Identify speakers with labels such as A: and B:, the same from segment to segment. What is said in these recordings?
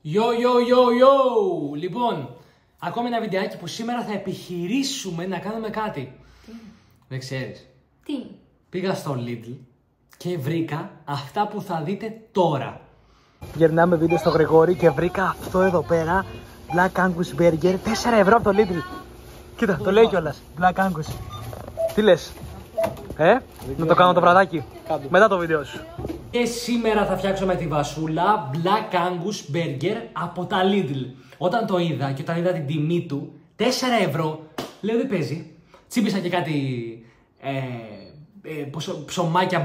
A: Yo! Λοιπόν, ακόμη ένα βιντεάκι που σήμερα θα επιχειρήσουμε να κάνουμε κάτι. Δεν ξέρεις.
B: Τι?
A: Πήγα στο Lidl και βρήκα αυτά που θα δείτε τώρα. Γυρνάμε βίντεο στο Γρηγόρη και βρήκα αυτό εδώ πέρα. Black Angus Burger, 4 ευρώ από το Lidl. Κοίτα, το λέει κιόλας. Black Angus. Τι λες? Να το κάνω το βραδάκι μετά το βίντεο σου. Και σήμερα θα φτιάξουμε τη βασούλα Black Angus Burger από τα Lidl. Όταν το είδα και όταν είδα την τιμή του, 4 ευρώ, λέω δεν παίζει. Τσίπησα και κάτι ψωμάκια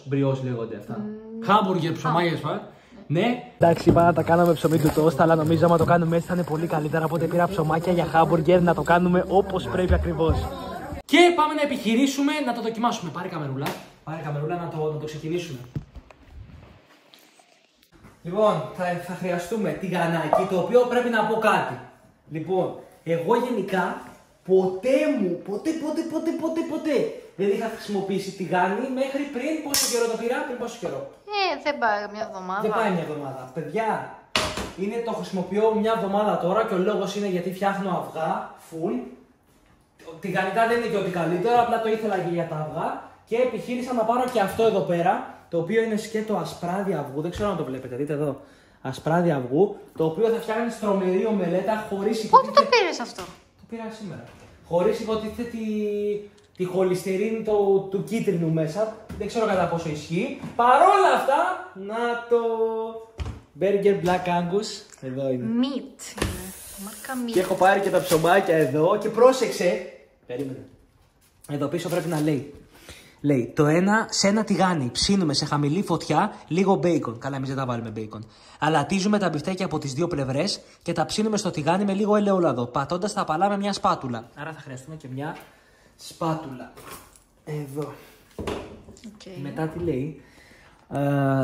A: μπριός λέγονται αυτά. Χάμπουργκερ, ψωμάκια, ναι. Εντάξει, είπα να τα κάνουμε ψωμί του τόστα, αλλά νομίζω άμα το κάνουμε έτσι θα είναι πολύ καλύτερα. Οπότε πήρα ψωμάκια για χάμπουργκερ να το κάνουμε όπως πρέπει ακριβώς. Και πάμε να επιχειρήσουμε να το δοκιμάσουμε. Πάρε καμερούλα να το ξεκινήσουμε. Λοιπόν, θα χρειαστούμε τηγανάκι, το οποίο πρέπει να πω κάτι. Λοιπόν, εγώ γενικά ποτέ δεν είχα χρησιμοποιήσει τηγάνι μέχρι πριν πόσο καιρό το πήρα, πριν πόσο καιρό.
B: Δεν πάει μια εβδομάδα.
A: Δεν πάει μια εβδομάδα. Παιδιά, το χρησιμοποιώ μια εβδομάδα τώρα και ο λόγος είναι γιατί φτιάχνω αυγά, full. Τηγανιτά δεν είναι και ό,τι καλύτερο, απλά το ήθελα και για τα αυγά και επιχείρησα να πάρω και αυτό εδώ πέρα, το οποίο είναι σκέτο ασπράδι αυγού, δεν ξέρω αν το βλέπετε, δείτε εδώ, ασπράδι αυγού, το οποίο θα φτιάχνει στρομερή ομελέτα χωρίς υποτίθεται...
B: Πότε το πήρες αυτό?
A: Το πήρα σήμερα. Χωρίς υποτίθεται τη χολυστερίνη του κίτρινου μέσα, δεν ξέρω κατά πόσο ισχύει. Παρόλα αυτά, να το... Burger Black Angus, εδώ είναι.
B: Meat. Μάρκα meat.
A: Και έχω πάρει και τα ψωμάκια εδώ και πρόσεξε. Περίμενε. Εδώ πίσω πρέπει να λέει. Λέει το ένα σε ένα τηγάνι. Ψήνουμε σε χαμηλή φωτιά λίγο μπέικον. Καλά, εμείς δεν τα βάλουμε μπέικον. Αλατίζουμε τα μπιφτέκια από τις δύο πλευρές και τα ψήνουμε στο τηγάνι με λίγο ελαιόλαδο. Πατώντας τα παλά με μια σπάτουλα. Άρα θα χρειαστούμε και μια σπάτουλα. Εδώ.
B: Okay.
A: Μετά τι λέει.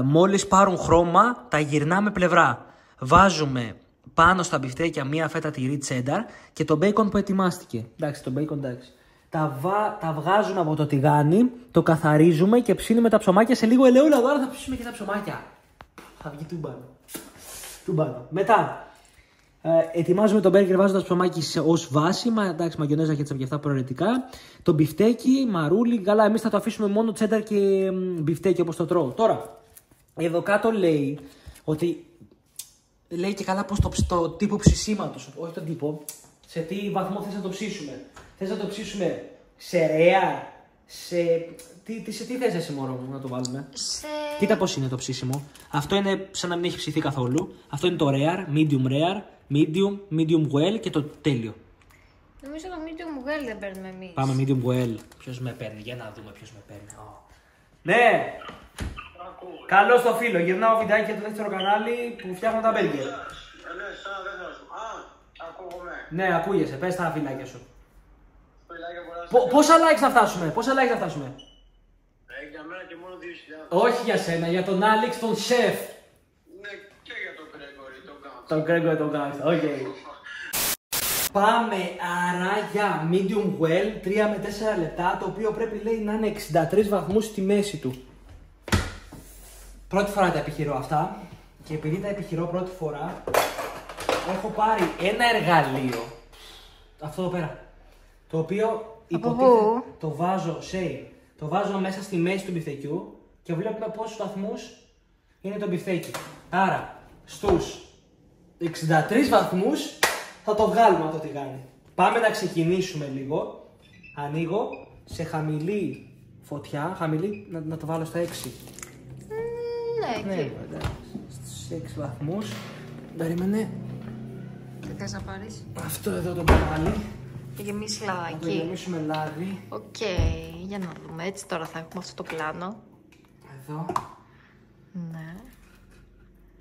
A: Μόλις πάρουν χρώμα, τα γυρνάμε πλευρά. Βάζουμε πάνω στα μπιφτέκια μία φέτα τυρί τσένταρ και το μπέικον που ετοιμάστηκε. Εντάξει, το μπέικον εντάξει. Τα βγάζουμε από το τηγάνι, το καθαρίζουμε και ψήνουμε τα ψωμάκια σε λίγο ελαιόλαδο. Άρα θα ψήσουμε και τα ψωμάκια. Θα βγει τούμπανο. Μετά, ετοιμάζουμε το μπέργκερ βάζοντας ψωμάκι ως βάση. Εντάξει, μαγιονέζα και αυτά προαιρετικά. Το μπιφτέκι, μαρούλι. Καλά, εμείς θα το αφήσουμε μόνο τσένταρ και μπιφτέκι όπως το τρώω. Τώρα, εδώ κάτω λέει ότι. Λέει και καλά πως το τύπο ψησίματος, όχι τον τύπο, σε τι βαθμό θες να το ψήσουμε. Θες να το ψήσουμε σε rare, σε τι θες εσύ μωρό μου να το βάλουμε. Κοίτα πως είναι το ψήσιμο. Αυτό είναι σαν να μην έχει ψηθεί καθόλου. Αυτό είναι το rare, medium well και το τέλειο.
B: Νομίζω το medium well δεν παίρνουμε εμείς.
A: Πάμε medium well. Ποιος με παίρνει, για να δούμε ποιος με παίρνει. Ναι! Καλώς το φίλο, γυρνάω βιντεάκι για το δεύτερο κανάλι που φτιάχνω τα μπέργκερ.
C: Ακούγομαι.
A: Ναι, ακούγεσαι, πες τα φιλάκια σου. Πόσα likes να φτάσουμε,
C: Για μένα και μόνο 2.000.
A: Όχι για σένα, για τον Άλεξ, τον σεφ.
C: Ναι, και για τον Γκρέγκορη, τον Γκάγκ.
A: Τον Γκρέγκορη, τον Γκάγκ, οκ. Πάμε άρα για medium well, 3 με 4 λεπτά, το οποίο πρέπει λέει να είναι 63 βαθμούς στη μέση του. Πρώτη φορά τα επιχειρώ αυτά και επειδή τα επιχειρώ πρώτη φορά έχω πάρει ένα εργαλείο, αυτό εδώ πέρα, το οποίο υποτίθεται το βάζω μέσα στη μέση του μπιφτεκιού και βλέπουμε πόσους βαθμούς είναι το μπιφτέκι. Άρα στους 63 βαθμούς θα το βγάλουμε αυτό το τηγάνι. Πάμε να ξεκινήσουμε λίγο. Ανοίγω σε χαμηλή φωτιά, να το βάλω στα 6.
B: Ναι,
A: στους 6 βαθμούς. Περίμενε.
B: Τι θες να πάρεις?
A: Αυτό εδώ το μπουκάλι.
B: Θα γεμίσει
A: Θα
B: λαδάκι.
A: το γεμίσουμε λάδι.
B: Οκ, για να δούμε. Έτσι τώρα θα έχουμε αυτό το πλάνο.
A: Εδώ.
B: Ναι.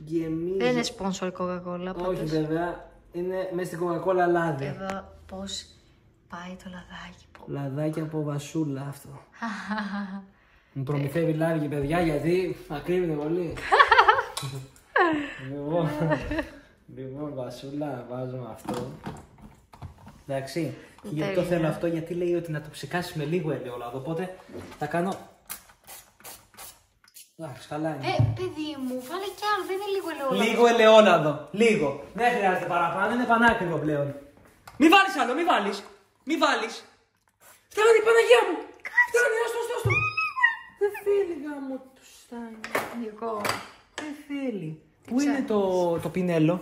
A: Γεμίζει.
B: Δεν είναι sponsor η Coca-Cola.
A: Όχι βέβαια. Είναι μέσα στην Coca-Cola λάδι.
B: Εδώ πώς πάει το λαδάκι.
A: Λαδάκι από βασούλα αυτό. Μου προμηθεύει λάδι παιδιά γιατί ακρίβεται πολύ. Λοιπόν, βασούλα, βάζω αυτό. Εντάξει. Και γιατί το θέλω αυτό, γιατί λέει ότι να το ψεκάσει με λίγο ελαιόλαδο. Οπότε θα κάνω Εντάξει, καλά είναι.
B: Παιδί μου, βάλε κι άλλο, δεν είναι λίγο ελαιόλαδο.
A: Λίγο ελαιόλαδο. Λίγο. Δεν χρειάζεται παραπάνω, είναι πανάκριβο πλέον. Μη βάλεις άλλο, μη βάλεις. Μη βάλεις. Φτάνει, Παναγία μου. Φτάνει, άστο. Δεν θέλει γάμο του στάνει.
B: Εγώ.
A: Δεν θέλει. Πού είναι το πινέλο?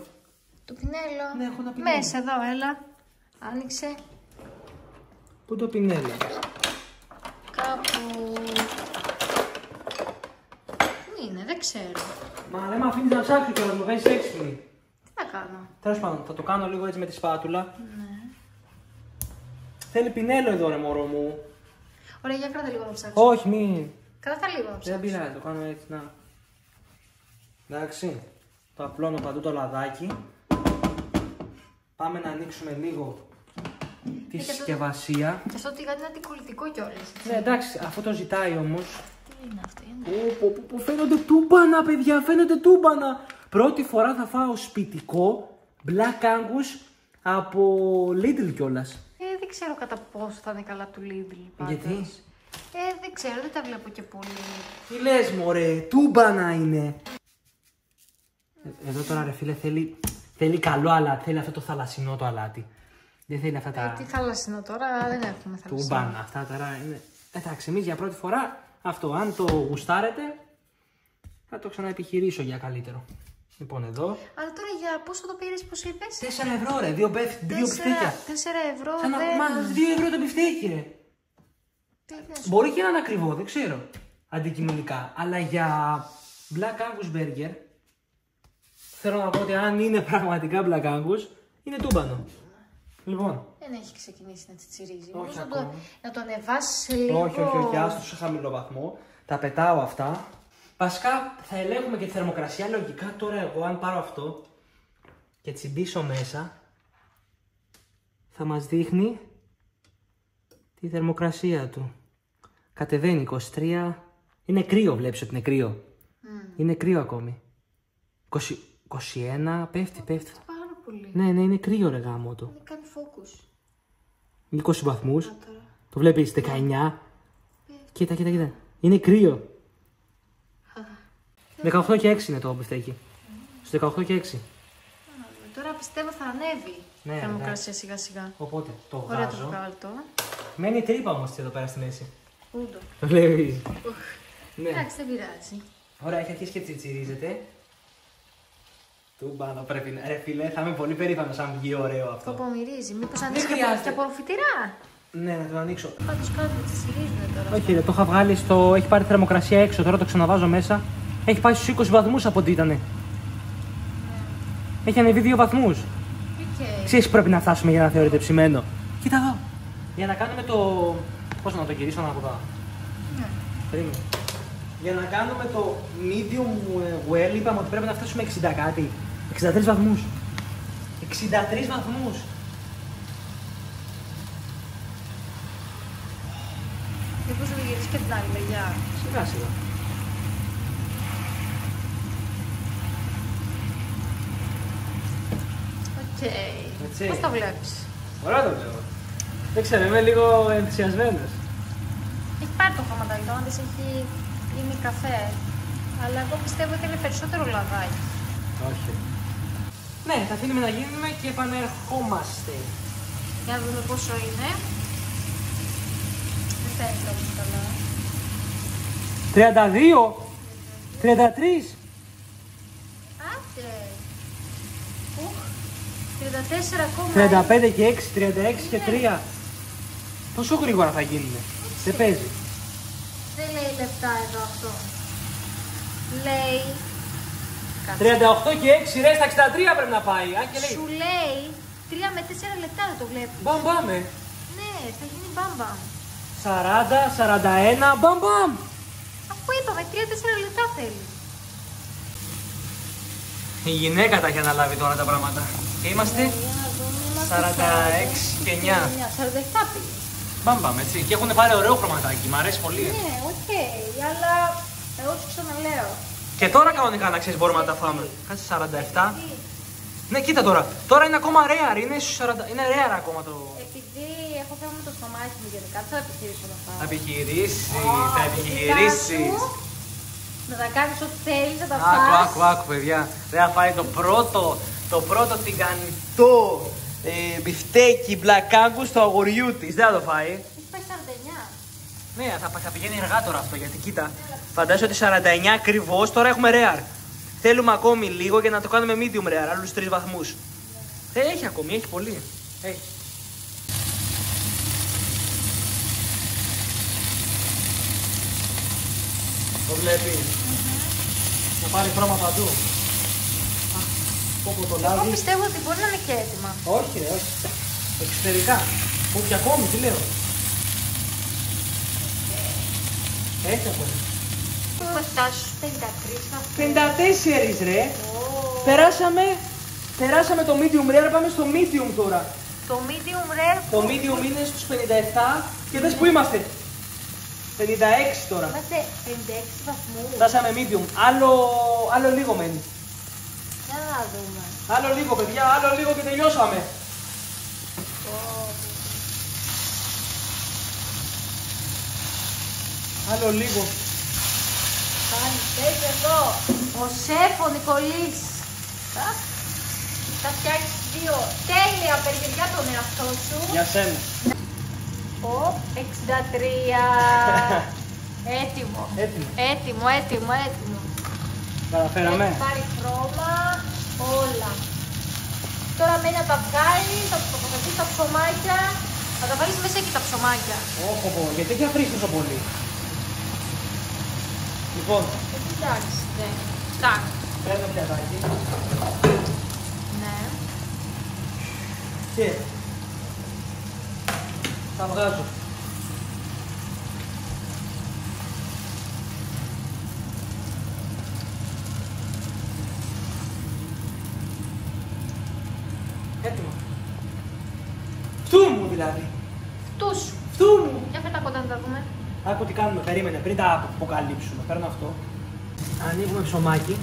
B: Το πινέλο.
A: Ναι, έχω ένα πινέλο.
B: Μέσα εδώ, έλα. Άνοιξε.
A: Πού το πινέλο?
B: Κάπου. Πού είναι, δεν ξέρω.
A: Μα δεν με αφήνεις να ψάξω κιόλας, μου βγάζεις έξυπνη.
B: Τι να κάνω.
A: Τέλος πάντων, θα το κάνω λίγο έτσι με τη σπάτουλα.
B: Ναι.
A: Θέλει πινέλο εδώ, ρε μωρό μου.
B: Ωραία, για κράτα λίγο να ψάξω.
A: Όχι, μην.
B: Κράτα λίγο να ψάξω.
A: Δεν πειράζει, το κάνω έτσι, να. Εντάξει. Το απλώνω παντού το λαδάκι. Πάμε να ανοίξουμε λίγο τη συσκευασία.
B: Και αυτό τηγάνι είναι αντικολλητικό κιόλας.
A: Ναι, εντάξει, αυτό το ζητάει όμως.
B: Τι είναι αυτό, είναι.
A: Που φαίνονται τούμπανα, παιδιά, φαίνονται τούμπανα. Πρώτη φορά θα φάω σπιτικό Black Angus από Lidl κιόλας.
B: Δεν ξέρω κατά πόσο θα είναι καλά του Lidl. Πάντως.
A: Γιατί?
B: Δεν ξέρω, δεν τα βλέπω και πολύ.
A: Τι λες μωρέ, τούμπανα είναι. Εδώ τώρα ρε φίλε θέλει καλό αλάτι, θέλει αυτό το θαλασσινό το αλάτι. Δεν θέλει αυτά τα...
B: Τι θαλασσινό τώρα, δεν έχουμε θαλασσινό.
A: Τούμπανα, αυτά τώρα είναι... Εντάξει, εμείς για πρώτη φορά αυτό, αν το γουστάρετε, θα το ξαναεπιχειρήσω για καλύτερο. Λοιπόν εδώ...
B: Αλλά τώρα για πόσο το πήρες, πώς είπες?
A: 4 ευρώ ρε, δύο μπιφτέκια.
B: 4 ευρώ
A: Σαν να
B: δεν...
A: μας 2 ευρώ το μπιφτέκι ρε. Μπορεί και να είναι ακριβό, δεν ξέρω, αντικειμενικά. Αλλά για Black Angus Burger, θέλω να πω ότι αν είναι πραγματικά Black Angus, είναι τούμπανο. Λοιπόν.
B: Δεν έχει ξεκινήσει να τσιρίζει.
A: Όχι
B: να το ανεβάσεις σε λίγο...
A: Όχι, άστο σε χαμηλό βαθμό. Τα πετάω αυτά. Βασικά θα ελέγχουμε και τη θερμοκρασία. Λογικά τώρα εγώ αν πάρω αυτό και τσιμπήσω μέσα, θα μας δείχνει τη θερμοκρασία του. Κατεβαίνει 23. Είναι κρύο, βλέπεις ότι είναι κρύο. Είναι κρύο ακόμη. 21, πέφτει.
B: Πάρα πολύ.
A: Ναι, είναι κρύο ρε γάμο το.
B: Είναι κάνει focus.
A: 20 βαθμούς. Το βλέπεις 19. Κοίτα. Είναι κρύο. 18 και 6 είναι το μπιφτέκι. Στο 18 και 6.
B: Τώρα πιστεύω θα ανέβει η θερμοκρασία σιγά σιγά.
A: Οπότε το βγάζω.
B: Ωραία, το βγάλω.
A: Μένει τρύπα όμως εδώ πέρα στη μέση.
B: Ούντο.
A: Το βλέπεις. Ναι.
B: Εντάξει, δεν πειράζει.
A: Ωραία, έχει αρχίσει και τσιτσιρίζεται. Τούμπανο πρέπει να... Ρε φίλε, θα είμαι πολύ περήφανος αν βγει ωραίο αυτό.
B: Το μυρίζει. Μήπως ανοίξει
A: χρειάζεται.
B: και απορροφητηρά.
A: Ναι, να το ανοίξω.
B: Πάντως κάτι τσιρίζουν τώρα.
A: Όχι ρε, το είχα βγάλει στο... Έχει πάρει θερμοκρασία έξω, τώρα το ξαναβάζω μέσα. Έχει πάει στους 20 βαθμούς από ό,τι ήτανε. Έχει ανεβεί 2 βαθμούς. Ξέρεις που πρέπει να φτάσουμε για να θεωρείται ψημένο. Κοίτα εδώ. Για να κάνουμε το... Πώς να το γυρίσω από εδώ. Περίμενε. Για να κάνουμε το medium well είπαμε ότι πρέπει να φτάσουμε 60 κάτι. 63 βαθμούς. 63 βαθμούς.
B: Μήπως να γυρίσεις και την άλλη μεριά.
A: Σιγά.
B: Οκ. Πώς το βλέπεις?
A: Ωραία το βλέπω. Δεν ξέρω, είμαι λίγο ενθουσιασμένος.
B: Έχει πάρει το χωματάκι, το όντως έχει γίνει καφέ. Αλλά εγώ πιστεύω ότι είναι περισσότερο λαδάκι.
A: Όχι. Ναι, θα αφήνουμε να γίνουμε και επανερχόμαστε.
B: Για να δούμε πόσο είναι. Δεν φαίνεται όμως καλά.
A: 32! 33!
B: Άντε! 34 ακόμα.
A: 35 και 6, 36 και 3. Πόσο γρήγορα θα γίνουμε. Δεν παίζει.
B: Δεν λέει λεπτά εδώ αυτό. Λέει...
A: 38 και 6 ρε, στα 63 πρέπει να πάει. Α, και λέει.
B: Σου λέει 3 με 4 λεπτά δεν το βλέπεις.
A: Μπαμ μπάμε.
B: Ναι, θα γίνει μπαμπαμ.
A: 40, 41, μπαμ μπαμ.
B: Αφού είπαμε 3-4 λεπτά θέλει.
A: Η γυναίκα τα έχει αναλάβει τώρα τα πράγματα. Και είμαστε 46 και 9.
B: 47 πήγε.
A: Μπαμ έτσι. Και έχουν πάρει ωραίο χρωματάκι. Μ' αρέσει πολύ.
B: Ναι, οκ, αλλά εγώ σου ξαναλέω.
A: Και τώρα κανονικά να ξέρεις μπορούμε να τα φάμε. Κάτσε 47. Ναι, κοίτα τώρα. Τώρα είναι ακόμα rare. Είναι rare ακόμα το.
B: Επειδή έχω θέμα με το στομάχι μου γενικά, θα επιχειρήσω να φάω.
A: Θα επιχειρήσει.
B: Να τα κάνεις ό,τι θέλεις, να τα φας.
A: Άκου, παιδιά. Δεν θα φάει το πρώτο τηγανιτό μπιφτέκι Black Angus στο αγοριού της. Δεν θα το φάει.
B: Έχει πάει 49.
A: Ναι, θα πηγαίνει αργά τώρα αυτό, γιατί κοίτα. Φαντάζομαι ότι 49 ακριβώς, τώρα έχουμε rare. Θέλουμε ακόμη λίγο για να το κάνουμε medium rare, άλλους 3 βαθμούς. Έχει ακόμη, έχει πολύ. Έχει. Το βλέπεις. Να πάρει χρώμα παντού.
B: Εγώ πιστεύω ότι μπορεί να είναι και έτοιμα.
A: Όχι, όχι. Εξωτερικά. Όχι ακόμη, τι λέω. Έχει ακόμη.
B: Έχουμε φτάσει στους 53 βαθμούς.
A: 54 ρε. Περάσαμε το medium rare, πάμε στο medium τώρα.
B: Το medium rare.
A: Το medium είναι στους 57 και δες που είμαστε. 56 τώρα.
B: Είμαστε 56 βαθμούς.
A: Φτάσαμε medium. Άλλο λίγο μένει.
B: Για να δούμε.
A: Άλλο λίγο παιδιά, άλλο λίγο και τελειώσαμε. Άλλο λίγο.
B: Πάλι παίζει εδώ. Ο σεφ ο Νικολής. Θα φτιάξεις 2 τέλεια περιγυριά τον εαυτό σου.
A: Για σένα.
B: Ο 63. Έτοιμο. Έτοιμο.
A: Καταφέραμε.
B: Έχει πάρει χρώμα, όλα. Τώρα μένει να τα βγάλεις, θα τοποθετήσεις τα ψωμάκια. Θα τα βάλεις μέσα εκεί τα ψωμάκια.
A: Όχι, γιατί έχει αφήσει τόσο πολύ. Λοιπόν,
B: Εντάξει, δεν. Φτάνει.
A: παίρνω πιατάκι.
B: Ναι.
A: Και τα βγάζω. Έτοιμο. Φτού μου δηλαδή.
B: Τους.
A: Φτού μου.
B: Για φέρ' τα κοντά να τα δούμε.
A: Άκου τι κάνουμε, περίμενε, πριν τα αποκαλύψουμε. Παίρνω αυτό. Ανοίγουμε ψωμάκι.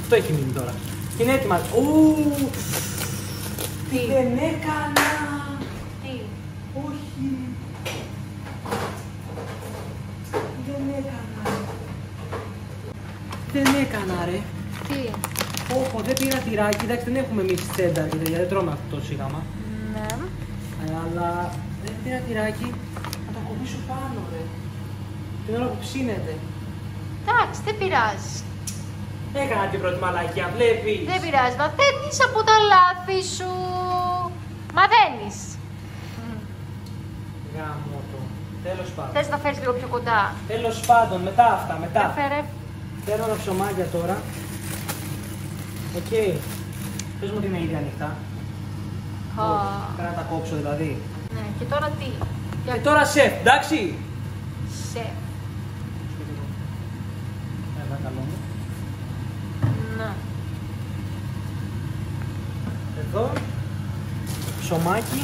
A: Αυτό έχει μείνει τώρα. Και είναι έτοιμα. Τι δεν έκανα.
B: Τι.
A: Όχι. Δεν έκανα ρε.
B: Τι.
A: Όχι, δεν πήρα τυράκι. Εντάξει, δεν έχουμε εμείς τσένταρ και τέτοια, δεν τρώμε αυτό το σίγαμα.
B: Ναι.
A: Αλλά δεν πήρα τυράκι. Να το κομπήσω πάνω ρε. Την ώρα που ψήνεται.
B: Εντάξει, δεν πειράζει.
A: Έκανα την πρώτη μαλακία, βλέπεις.
B: Δεν πειράζει. Μαθαίνεις από τα λάθη σου. Μαθαίνεις.
A: Γάμο το. Τέλος πάντων.
B: Θες να φέρεις λίγο πιο κοντά.
A: Τέλος πάντων, μετά αυτά, μετά.
B: Φέρε.
A: Παίρνω τα ψωμάκια τώρα. Οκ. Πες μου ότι είναι ήδη ανοιχτά. Πρέπει να τα κόψω δηλαδή.
B: Ναι, και τώρα τι.
A: Και τώρα σεφ, εντάξει.
B: Σεφ.
A: Έλα, καλό μου.
B: Ναι.
A: Εδώ. Ψωμάκι.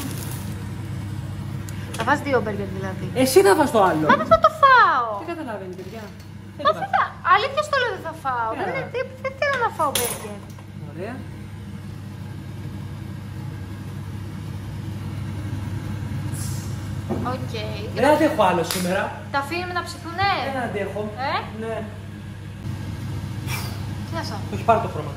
B: Θα φας 2 μπέργκερ δηλαδή.
A: Εσύ θα φας το άλλο.
B: Μα δεν θα το φάω.
A: Τι καταλαβαίνει, παιδιά.
B: Μα δεν θα. Αλήθεια στο λέω δεν θα φάω. Δεν θέλω να φάω μπέργκερ.
A: Ωραία.
B: Οκ.
A: Δεν αντέχω άλλο σήμερα.
B: Τα αφήνουμε να ψηθούνε.
A: Δεν αντέχω. Ναι.
B: Τι να σου.
A: Το έχει πάρει το χρώμα.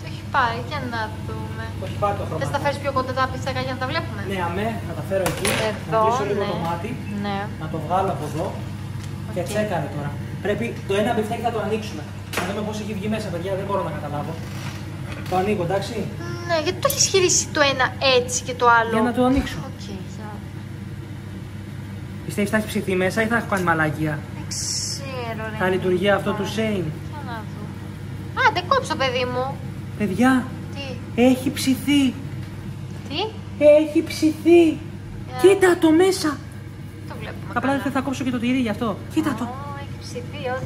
B: Το έχει πάρει, για να δούμε.
A: Το έχει πάρει το χρώμα.
B: Θες να τα φέρεις πιο κοντά τα πιτσάκια για να τα βλέπουμε.
A: Ναι, αμέ, να τα φέρω εκεί.
B: Εδώ,
A: να κλείσω λίγο
B: ναι.
A: το μάτι.
B: Ναι.
A: Να το βγάλω από εδώ. Και
B: Οκ.
A: τσέκαρε τώρα. Πρέπει το ένα μπιφτέκι θα το ανοίξουμε. Να δούμε πώς έχει βγει μέσα, παιδιά. Δεν μπορώ να καταλάβω. Το ανοίγω, εντάξει.
B: Ναι, γιατί το έχεις χειρίσει το ένα έτσι και το άλλο.
A: Για να το ανοίξω.
B: Οκ,
A: Πιστεύεις θα έχει ψηθεί μέσα ή θα έχω κάνει μαλακία.
B: δεν ξέρω ρε.
A: Θα λειτουργεί αυτό του Shane.
B: Για να δω. Άντε, κόψω παιδί μου.
A: Παιδιά,
B: Τι.
A: έχει ψηθεί.
B: Τι.
A: Έχει ψηθεί. Κοίτα το μέσα.
B: Το βλέπουμε.
A: Απλά δεν θα κόψω και το τυρί γι' αυτό. Κοίτα το.
B: Έχει ψηθεί, όχι.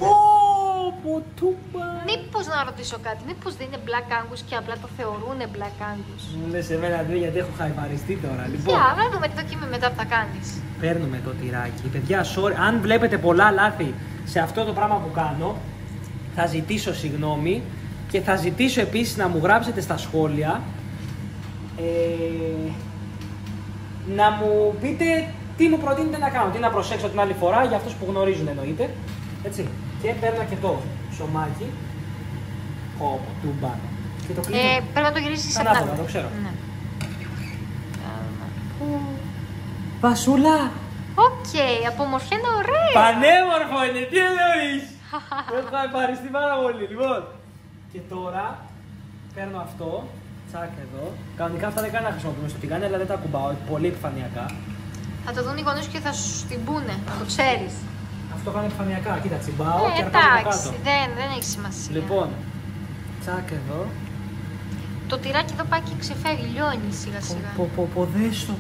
A: Ποτούμπα.
B: Μήπως να ρωτήσω κάτι, μήπως δεν είναι Black Angus και απλά το θεωρούν Black Angus.
A: Μου λες εμένα δύο γιατί έχω χαϊπαριστεί τώρα. Λοιπόν,
B: Για, να δούμε τι δοκίμη μετά που θα κάνεις.
A: παίρνουμε το τυράκι. Παιδιά, sorry, αν βλέπετε πολλά λάθη σε αυτό το πράγμα που κάνω, θα ζητήσω συγγνώμη και θα ζητήσω επίσης να μου γράψετε στα σχόλια να μου πείτε τι μου προτείνετε να κάνω, τι να προσέξω την άλλη φορά για αυτούς που γνωρίζουν εννοείται. Έτσι. Και παίρνω και το ψωμάκι. Όπου, τουμπάνο. Και το κλείνω.
B: Πρέπει να το γυρίσεις
A: ανάποδα, το ξέρω.
B: Ναι.
A: Βασούλα!
B: Οκ, από ομορφιά είναι ωραία.
A: Πανέμορφο είναι, τι εννοείς! Το έχω ευχαριστεί πάρα πολύ. Λοιπόν, και τώρα παίρνω αυτό, τσάκ εδώ. Κανονικά αυτά δεν κάνει να χρησιμοποιούμε στο τηγάνι, αλλά δεν τα ακουμπάω, πολύ επιφανειακά.
B: Θα το δουν οι γονείς και θα σου την πούνε, να το ξέρεις.
A: Αυτό κάνει επιφανειακά, κοίτα, τσιμπάω και αρπάζω από
B: Εντάξει,
A: κάτω.
B: δεν έχει σημασία.
A: Λοιπόν, τσάκ εδώ.
B: Το τυράκι εδώ πάει και ξεφεύγει, λιώνει σιγά σιγά.
A: Δες το.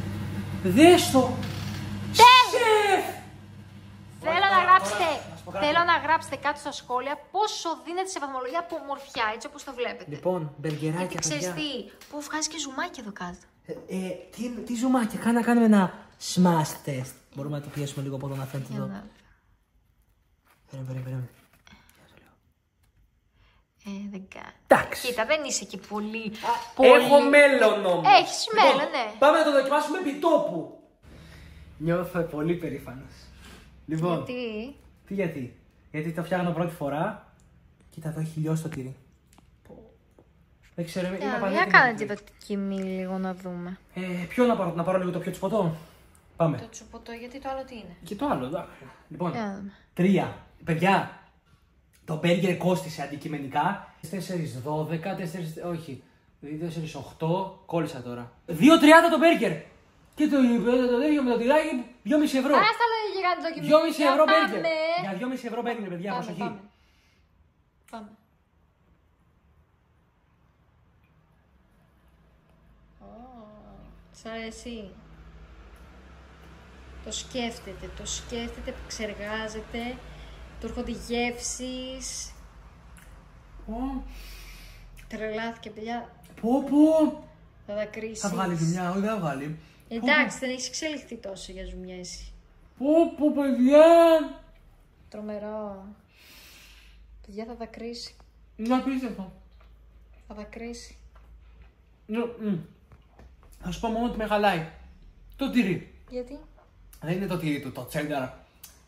A: Δες το. Σεφ!
B: Θέλω να γράψετε κάτω στα σχόλια πόσο δίνεται σε βαθμολογία από ομορφιά, έτσι όπως το βλέπετε.
A: Λοιπόν, μπεργκεράκια,
B: γιατί ξέρεις
A: παιδιά.
B: τι, που βγάζει και ζουμάκι εδώ κάτω.
A: Τι ζουμάκι, να κάνουμε ένα smash test. Μπορούμε να το πιέσουμε λίγο από εδώ να φαίνεται εδώ. Περίμενε.
B: Δεν κάνει.
A: Εντάξει.
B: Κοίτα, δεν είσαι και πολύ.
A: Έχω μέλλον όμως.
B: Έχεις μέλλον, ναι.
A: Πάμε να το δοκιμάσουμε επί τόπου. Νιώθω πολύ περήφανος. Λοιπόν, γιατί. Γιατί το φτιάχνω πρώτη φορά. Κοίτα, εδώ έχει λιώσει το τυρί. Δεν ξέρω, είναι απαραίτητο.
B: Για κάνε την δοκιμή λίγο να δούμε.
A: Ποιο να πάρω λίγο το πιο τσουποτό. Πάμε.
B: Το τσουποτό, γιατί το άλλο τι είναι.
A: Και το άλλο, εντάξει. Λοιπόν, 3. Παιδιά, το μπέργκερ κόστισε αντικειμενικά 4,12, 4, όχι, 2,48, κόλλησα τώρα. 2,30 το μπέργκερ. Και το ίδιο με το τυράκι, 2,5 ευρώ.
B: Ας τα λέω για να το δοκιμάσουμε.
A: 2,5 ευρώ μπέργκερ. Για 2,5 ευρώ μπέργκερ, παιδιά, προσοχή.
B: Πάμε. Σ' αρέσει. Το σκέφτεται, επεξεργάζεται, του έρχονται γεύσεις. Τρελάθηκε, παιδιά.
A: Πω.
B: Θα δακρύσεις.
A: Θα βγάλει ζουμιά, όχι δεν θα βγάλει.
B: Εντάξει, δεν έχεις εξελιχθεί τόσο για ζουμιά εσύ.
A: Πω, παιδιά.
B: Τρομερό. Παιδιά, θα δακρύσει.
A: Είναι απίστευτο.
B: Θα δακρύσει.
A: Θα σου πω μόνο ότι με χαλάει. Το τυρί.
B: Γιατί?
A: Δεν είναι το τυρί του, το τσένταρ.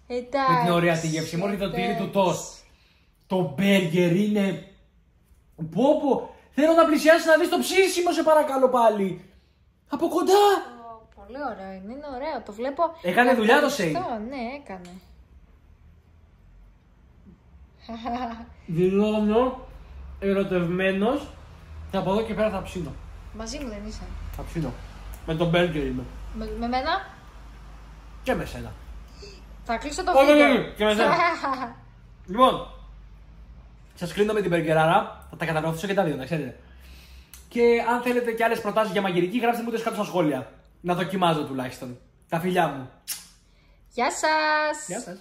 B: Εντάξει.
A: Με την ωραία τη γεύση, μόνο το τυρί του τόστ. Το μπέργκερ είναι. Πω. Θέλω να πλησιάσεις να δεις το ψήσιμο, σε παρακαλώ πάλι. Από κοντά.
B: Πολύ ωραίο είναι ωραίο. Το βλέπω.
A: Έκανε δουλειά το σέι.
B: Ναι, έκανε.
A: Δηλώνω ερωτευμένος και από εδώ και πέρα θα ψήνω.
B: Μαζί μου δεν είσαι.
A: Θα ψήνω. Με το μπέργκερ είμαι.
B: Με μένα.
A: Και με σένα.
B: Θα κλείσω το βίντεο.
A: Όχι, και με σένα. Λοιπόν, σας κλείνω με την μπεργκεράρα. Θα τα καταγραφήσω και τα δύο, να ξέρετε. Και αν θέλετε και άλλες προτάσεις για μαγειρική, γράψτε μου το κάτω στα σχόλια. Να δοκιμάζω τουλάχιστον. Τα φιλιά μου.
B: Γεια σας.
A: Γεια σας.